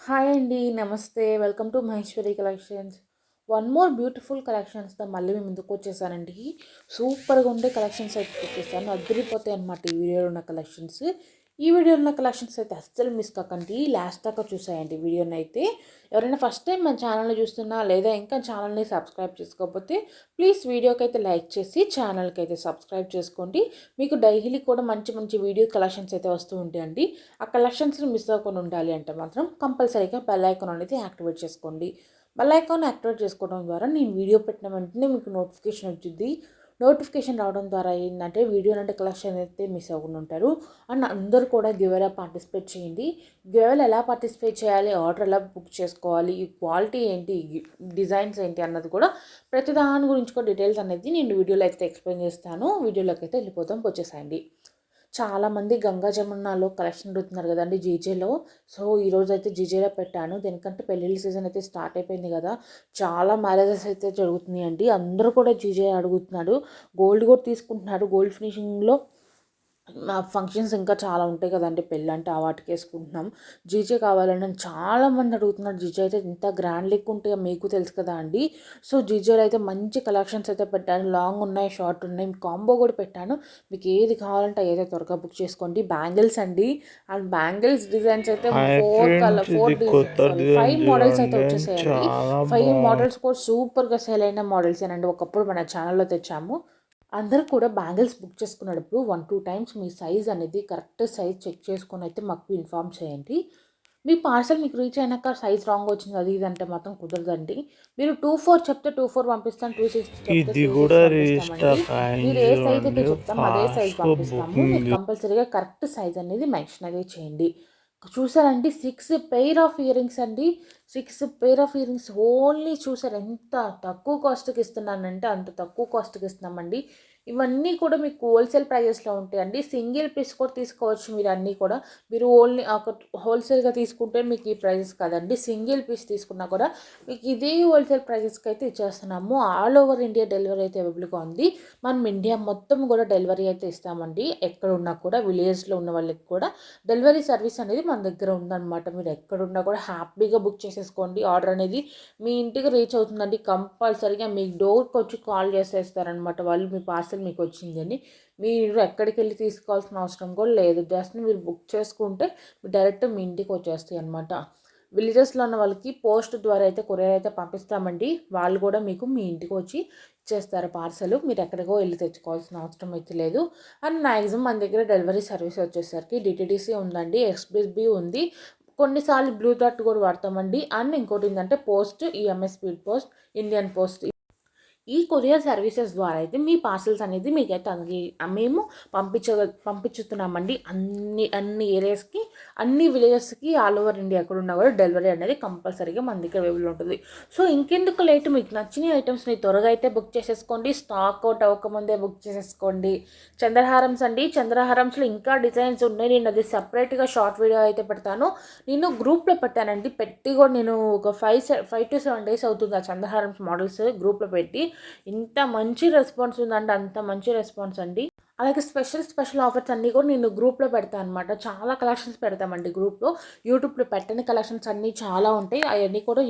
Hi అండి. నమస్తే. Welcome to Maheshwari collections. One more beautiful కలెక్షన్స్‌తో మళ్ళీ మీ ముందుకొచ్చేసానండి. సూపర్‌గా ఉండే కలెక్షన్స్ అయితే తెచ్చేసాను. అదిరిపోతాయన్నమాట ఈ వీడియోలో ఉన్న కలెక్షన్స్. ఈ వీడియోలో ఉన్న కలెక్షన్స్ అయితే అస్సలు మిస్ కాకండి. లాస్ట్ దాకా చూసేయండి వీడియోనైతే. ఎవరైనా ఫస్ట్ టైం మన ఛానల్‌ని చూస్తున్నా లేదా ఇంకా ఛానల్‌ని సబ్స్క్రైబ్ చేసుకోకపోతే ప్లీజ్ వీడియోకైతే లైక్ చేసి ఛానల్‌కి అయితే సబ్స్క్రైబ్ చేసుకోండి. మీకు డైలీ కూడా మంచి మంచి వీడియో కలెక్షన్స్ అయితే వస్తూ ఉంటాయండి. ఆ కలెక్షన్స్ని మిస్ అవ్వకుండా ఉండాలి అంటే మాత్రం కంపల్సరీగా బెల్ ఐకాన్ అనేది యాక్టివేట్ చేసుకోండి. బెల్ ఐకాన్ యాక్టివేట్ చేసుకోవడం ద్వారా నేను వీడియో పెట్టిన వెంటనే మీకు నోటిఫికేషన్ వచ్చింది. నోటిఫికేషన్ రావడం ద్వారా ఏంటంటే వీడియో అంటే కలెక్షన్ అయితే మిస్ అవ్వకుండా ఉంటారు. అండ్ అందరూ కూడా గివేలో పార్టిసిపేట్ చేయండి. గివేలో ఎలా పార్టిసిపేట్ చేయాలి, ఆర్డర్ ఎలా బుక్ చేసుకోవాలి, ఈ క్వాలిటీ ఏంటి, డిజైన్స్ ఏంటి అన్నది కూడా ప్రతి దాని గురించి కూడా డీటెయిల్స్ అనేది నేను వీడియోలో అయితే ఎక్స్ప్లెయిన్ చేస్తాను. వీడియోలోకి అయితే వెళ్ళిపోతాం, వచ్చేసాయండి. చాలామంది గంగా జమునాలో కలెక్షన్ అడుగుతున్నారు కదండి జీజేలో. సో ఈరోజు అయితే జీజేలో పెట్టాను. దేనికంటే పెళ్ళిళ్ళ సీజన్ అయితే స్టార్ట్ అయిపోయింది కదా, చాలా మ్యారేజెస్ అయితే జరుగుతున్నాయండి. అందరూ కూడా జీజే అడుగుతున్నాడు. గోల్డ్ కూడా తీసుకుంటున్నారు. గోల్డ్ ఫినిషింగ్లో మా ఫంక్షన్స్ ఇంకా చాలా ఉంటాయి కదండి, పెళ్ళి అంటే ఆ వాటికి వేసుకుంటున్నాం. జీజే కావాలని చాలామంది అడుగుతున్నారు. జీజే అయితే ఇంత గ్రాండ్ లుక్ ఉంటే మీకు తెలుసు కదా అండి. సో జీజేలో అయితే మంచి కలెక్షన్స్ అయితే పెట్టాను. లాంగ్ ఉన్నాయి, షార్ట్ ఉన్నాయి, కాంబో కూడా పెట్టాను. మీకు ఏది కావాలంటే ఏదైతే త్వరగా బుక్ చేసుకోండి. బ్యాంగిల్స్ అండి. అండ్ బ్యాంగిల్స్ డిజైన్స్ అయితే హాయ్ ఫ్రెండ్స్, ఇది కొత్త డిజైన్ 5 మోడల్స్ అయితే చూడండి. వచ్చేసాయండి. చాలా 5 బాగుంది. మోడల్స్ కూడా సూపర్గా సేల్ అయిన మోడల్స్ ఏనండి. ఒకప్పుడు మన ఛానల్లో తెచ్చాము. అందరూ కూడా బ్యాంగిల్స్ బుక్ చేసుకున్నప్పుడు 1, 2 టైమ్స్ మీ సైజ్ అనేది కరెక్ట్ సైజ్ చెక్ చేసుకొని అయితే మాకు ఇన్ఫామ్ చేయండి. మీ పార్సల్ మీకు రీచ్ అయినాక సైజ్ రాంగ్ వచ్చింది అది ఇది అంటే మాత్రం కుదరదండి. మీరు 24 చెప్తే 24 పంపిస్తాం, 260 చెప్తే ఇది 260 కూడా పంపిస్తామండి. రీస్టాక్ అయింది మీరు ఏ సైజ్ అయితే చూడండి. చెప్తామో అదే సైజ్ ఫాస్ట్ పంపిస్తాము. మీరు బుకింగ్. కంపల్సరీగా కరెక్ట్ సైజ్ అనేది మెన్షన్ అనేది చేయండి. చూసారండి, 6 పెయిర్ ఆఫ్ ఇయర్ రింగ్స్ అండి. 6 pair of ear rings only చూసారు ఎంత తక్కువ కాస్ట్కి ఇస్తున్నానంటే అంత తక్కువ కాస్ట్కి ఇస్తున్నామండి. ఇవన్నీ కూడా మీకు హోల్సేల్ ప్రైజెస్లో ఉంటాయండి. సింగిల్ పీస్ కూడా తీసుకోవచ్చు మీరు అన్నీ కూడా. మీరు ఓన్లీ ఒక హోల్సేల్గా తీసుకుంటే మీకు ఈ ప్రైజెస్ కదండి. సింగిల్ పీస్ తీసుకున్నా కూడా మీకు ఇదే హోల్సేల్ ప్రైజెస్కి అయితే ఇచ్చేస్తున్నాము. ఆల్ ఓవర్ ఇండియా డెలివరీ అయితే అవైలబుల్గా ఉంది. మనం ఇండియా మొత్తం కూడా డెలివరీ అయితే ఇస్తామండి. ఎక్కడ ఉన్నా కూడా విలేజ్లో ఉన్న వాళ్ళకి కూడా డెలివరీ సర్వీస్ అనేది మన దగ్గర ఉందన్నమాట. మీరు ఎక్కడున్నా కూడా హ్యాపీగా బుక్ చేసేసుకోండి. ఆర్డర్ అనేది మీ ఇంటికి రీచ్ అవుతుందండి. కంపల్సరీగా మీ డోర్కి వచ్చి కాల్ చేసేస్తారనమాట వాళ్ళు, మీ పార్సల్ మీకు వచ్చిందని. మీరు ఎక్కడికి వెళ్ళి తీసుకోవాల్సిన అవసరం కూడా లేదు. జస్ట్ మీరు బుక్ చేసుకుంటే డైరెక్ట్ మీ ఇంటికి వచ్చేస్తాయి అనమాట. విలేజెస్లో ఉన్న వాళ్ళకి పోస్ట్ ద్వారా అయితే కొరియర్ అయితే పంపిస్తామండి. వాళ్ళు కూడా మీకు మీ ఇంటికి వచ్చి ఇచ్చేస్తారు పార్సల్. మీరు ఎక్కడికో వెళ్ళి తెచ్చుకోవాల్సిన అవసరం అయితే లేదు. అండ్ మ్యాక్సిమం మన దగ్గర డెలివరీ సర్వీస్ వచ్చేసరికి డిటీడీసీ ఉందండి, ఎక్స్ప్రెస్ బి ఉంది, కొన్నిసార్లు బ్లూ డార్ట్ కూడా వాడతామండి. అండ్ ఇంకోటి ఏంటంటే post, EMS speed post, Indian post. ఈ కొరియర్ సర్వీసెస్ ద్వారా అయితే మీ పార్సల్స్ అనేది మీకైతే మేము పంపించుతున్నామండి. అన్ని అన్ని ఏరియాస్కి, అన్ని విలేజెస్కి, ఆల్ ఓవర్ ఇండియా ఎక్కడ ఉన్నా కూడా డెలివరీ అనేది కంపల్సరీగా మన దగ్గర అవైలబుల్ ఉంటుంది. సో ఇంకెందుకు లేట్, మీకు నచ్చిన ఐటమ్స్ని త్వరగా అయితే బుక్ చేసేసుకోండి. స్టాక్ అవుట్ అవ్వకముందే బుక్ చేసేసుకోండి. చంద్రహారమ్స్ అండి. చంద్రహారమ్స్లో ఇంకా డిజైన్స్ ఉన్నాయి. నేను అది సపరేట్గా షార్ట్ వీడియో అయితే పెడతాను. నేను గ్రూప్లో పెట్టానండి. పెట్టి కూడా నేను ఒక 5 to 7 days అవుతుంది ఆ చంద్రహారమ్స్ మోడల్స్ గ్రూప్లో పెట్టి. ఇంత మంచి రెస్పాన్స్ ఉందంటే అంత మంచి రెస్పాన్స్ అండి. అలాగే స్పెషల్ ఆఫర్స్ అన్నీ కూడా నేను గ్రూప్లో పెడతాను అనమాట. చాలా కలెక్షన్స్ పెడతామండి గ్రూప్లో. యూట్యూబ్లో పెట్టని కలెక్షన్స్ అన్నీ చాలా ఉంటాయి. అవన్నీ కూడా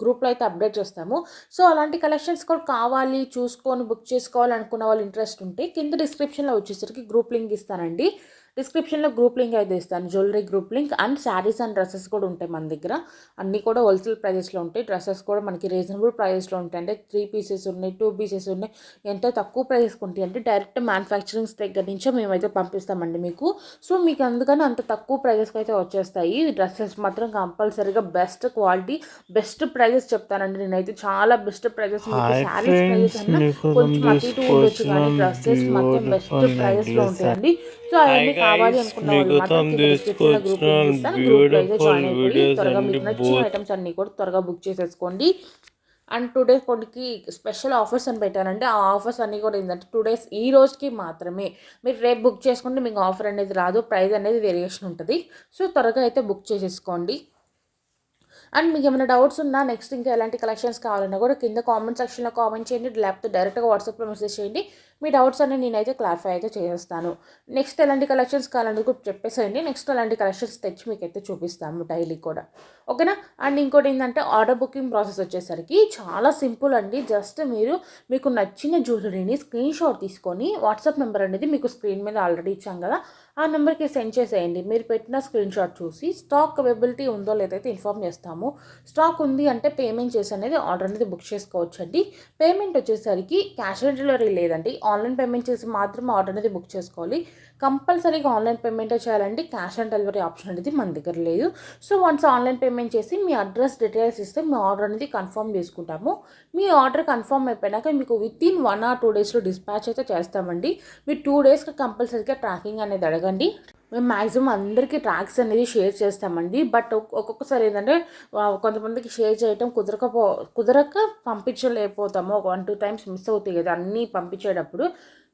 గ్రూప్లో అయితే అప్డేట్ చేస్తాము. సో అలాంటి కలెక్షన్స్ కూడా కావాలి, చూసుకొని బుక్ చేసుకోవాలి అనుకున్న వాళ్ళు ఇంట్రెస్ట్ ఉంటే కింద డిస్క్రిప్షన్లో వచ్చేసరికి గ్రూప్ లింక్ ఇస్తానండి. డిస్క్రిప్షన్లో గ్రూప్ లింక్ అయితే ఇస్తాను. Jewellery group link and saris and dresses కూడా ఉంటాయి మన దగ్గర. అన్నీ కూడా హోల్సేల్ ప్రైజెస్లో ఉంటాయి. డ్రెస్సెస్ కూడా మనకి రీజనబుల్ ప్రైజెస్లో ఉంటాయి. అంటే 3 పీసెస్ ఉన్నాయి, 2 పీసెస్ ఉన్నాయి. ఎంతో తక్కువ ప్రైజెస్కి ఉంటాయి. అంటే డైరెక్ట్ మ్యానుఫ్యాక్చరింగ్స్ దగ్గర నుంచే మేమైతే పంపిస్తామండి మీకు. సో మీకు అందుకని అంత తక్కువ ప్రైజెస్కి అయితే వచ్చేస్తాయి. డ్రెస్సెస్ మాత్రం కంపల్సరీగా బెస్ట్ క్వాలిటీ, బెస్ట్ ప్రైజెస్ చెప్తానండి నేనైతే. చాలా బెస్ట్ ప్రైజెస్. మీకు హాయ్ శారీస్ ప్రైజెస్ ఫ్రెండ్స్, అన్నా మీకోసం కొంచెం అటు ఇటు ఉండొచ్చు, కానీ తీసుకొచ్చిన డ్రెస్సెస్ మాత్రం బెస్ట్ బ్యూటిఫుల్ ప్రైజెస్లో నెక్లెస్. ఉంటాయండి. సో హాయ్ అవన్నీ కావాలి గైస్, అనుకున్న వాళ్ళు మాత్రం మీకోసం కింద డిస్క్రిప్షన్లో గ్రూప్ తీసుకొచ్చిన లింక్ ఇస్తాను. గ్రూప్లో అయితే బ్యూటిఫుల్ జాయిన్ అయిపోయి వీడియోస్ త్వరగా అండి. మీకు నచ్చిన బోత్ ఐటమ్స్ అన్నీ కూడా త్వరగా బుక్ చేసేసుకోండి. అండ్ 2 days కొద్దికి స్పెషల్ ఆఫర్స్ అని పెట్టానంటే ఆ ఆఫర్స్ అన్నీ కూడా ఏంటంటే 2 days ఈ రోజుకి మాత్రమే. మీరు రేపు బుక్ చేసుకుంటే మీకు ఆఫర్ అనేది రాదు, ప్రైస్ అనేది వేరియేషన్ ఉంటుంది. సో త్వరగా అయితే బుక్ చేసేసుకోండి. అండ్ మీకు ఏమైనా డౌట్స్ ఉన్నా నెక్స్ట్ ఇంకా ఎలాంటి కలెక్షన్స్ కావాలన్నా కూడా కింద కామెంట్ సెక్షన్లో కామెంట్ చేయండి, లేకపోతే డైరెక్ట్గా వాట్సాప్లో మెసేజ్ చేయండి. మీ డౌట్స్ అన్ని నేనైతే క్లారిఫై అయితే చేస్తాను. నెక్స్ట్ ఎలాంటి కలెక్షన్స్ కావాలని కూడా చెప్పేసేయండి. నెక్స్ట్ అలాంటి కలెక్షన్స్ తెచ్చి మీకైతే చూపిస్తాము డైలీ కూడా, ఓకేనా. అండ్ ఇంకోటి ఏంటంటే ఆర్డర్ బుకింగ్ ప్రాసెస్ వచ్చేసరికి చాలా సింపుల్ అండి. జస్ట్ మీకు నచ్చిన జ్యువెలరీని స్క్రీన్ షాట్ తీసుకొని వాట్సాప్ నెంబర్ అనేది మీకు స్క్రీన్ మీద ఆల్రెడీ ఇచ్చాం కదా, ఆ నెంబర్కి సెండ్ చేసేయండి. మీరు పెట్టిన స్క్రీన్ షాట్ చూసి స్టాక్ అవైలబిలిటీ ఉందో లేదైతే ఇన్ఫామ్ చేస్తాము. స్టాక్ ఉంది అంటే పేమెంట్ చేసి అనేది ఆర్డర్ అనేది బుక్ చేసుకోవచ్చు అండి. పేమెంట్ వచ్చేసరికి క్యాష్ ఆన్ డెలివరీ లేదండి, ఆన్లైన్ పేమెంట్ చేసి మాత్రం ఆర్డర్ అనేది బుక్ చేసుకోవాలి. కంపల్సరీగా ఆన్లైన్ పేమెంటే చేయాలండి, క్యాష్ ఆన్ డెలివరీ ఆప్షన్ అనేది మన దగ్గర లేదు. సో వన్స్ ఆన్లైన్ పేమెంట్ చేసి మీ అడ్రస్ డీటెయిల్స్ ఇస్తే మీ ఆర్డర్ అనేది కన్ఫర్మ్ చేసుకుంటాము. మీ ఆర్డర్ కన్ఫర్మ్ అయిపోయినాక మీకు వితిన్ 1 or 2 daysలో డిస్పాచ్ అయితే చేస్తామండి. మీరు 2 daysకి కంపల్సరీగా ట్రాకింగ్ అనేది అడగండి. మేము మ్యాక్సిమం అందరికీ ట్రాక్స్ అనేది షేర్ చేస్తామండి. బట్ ఒక్కొక్కసారి ఏంటంటే కొంతమందికి షేర్ చేయటం కుదరక పంపించలేకపోతాము. 1-2 times మిస్ అవుతాయి కదా అన్నీ పంపించేటప్పుడు.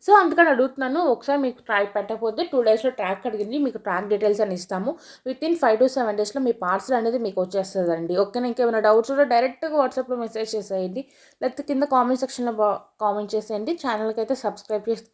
సో అందుకని అడుగుతున్నాను. ఒకసారి మీకు ట్రాక్ పెట్టకపోతే 2 daysలో ట్రాక్ అడిగింది, మీకు ట్రాక్ డీటెయిల్స్ అని ఇస్తాము. వితిన్ 5 to 7 daysలో మీ పార్సల్ అనేది మీకు వచ్చేస్తుందండి. ఓకేనా. ఇంకేమైనా డౌట్స్ ఉంటే డైరెక్ట్గా వాట్సాప్లో మెసేజ్ చేసేయండి, లేకపోతే కింద కామెంట్ సెక్షన్లో కామెంట్ చేసేయండి. ఛానల్కి అయితే సబ్స్క్రైబ్ చేసుకోండి.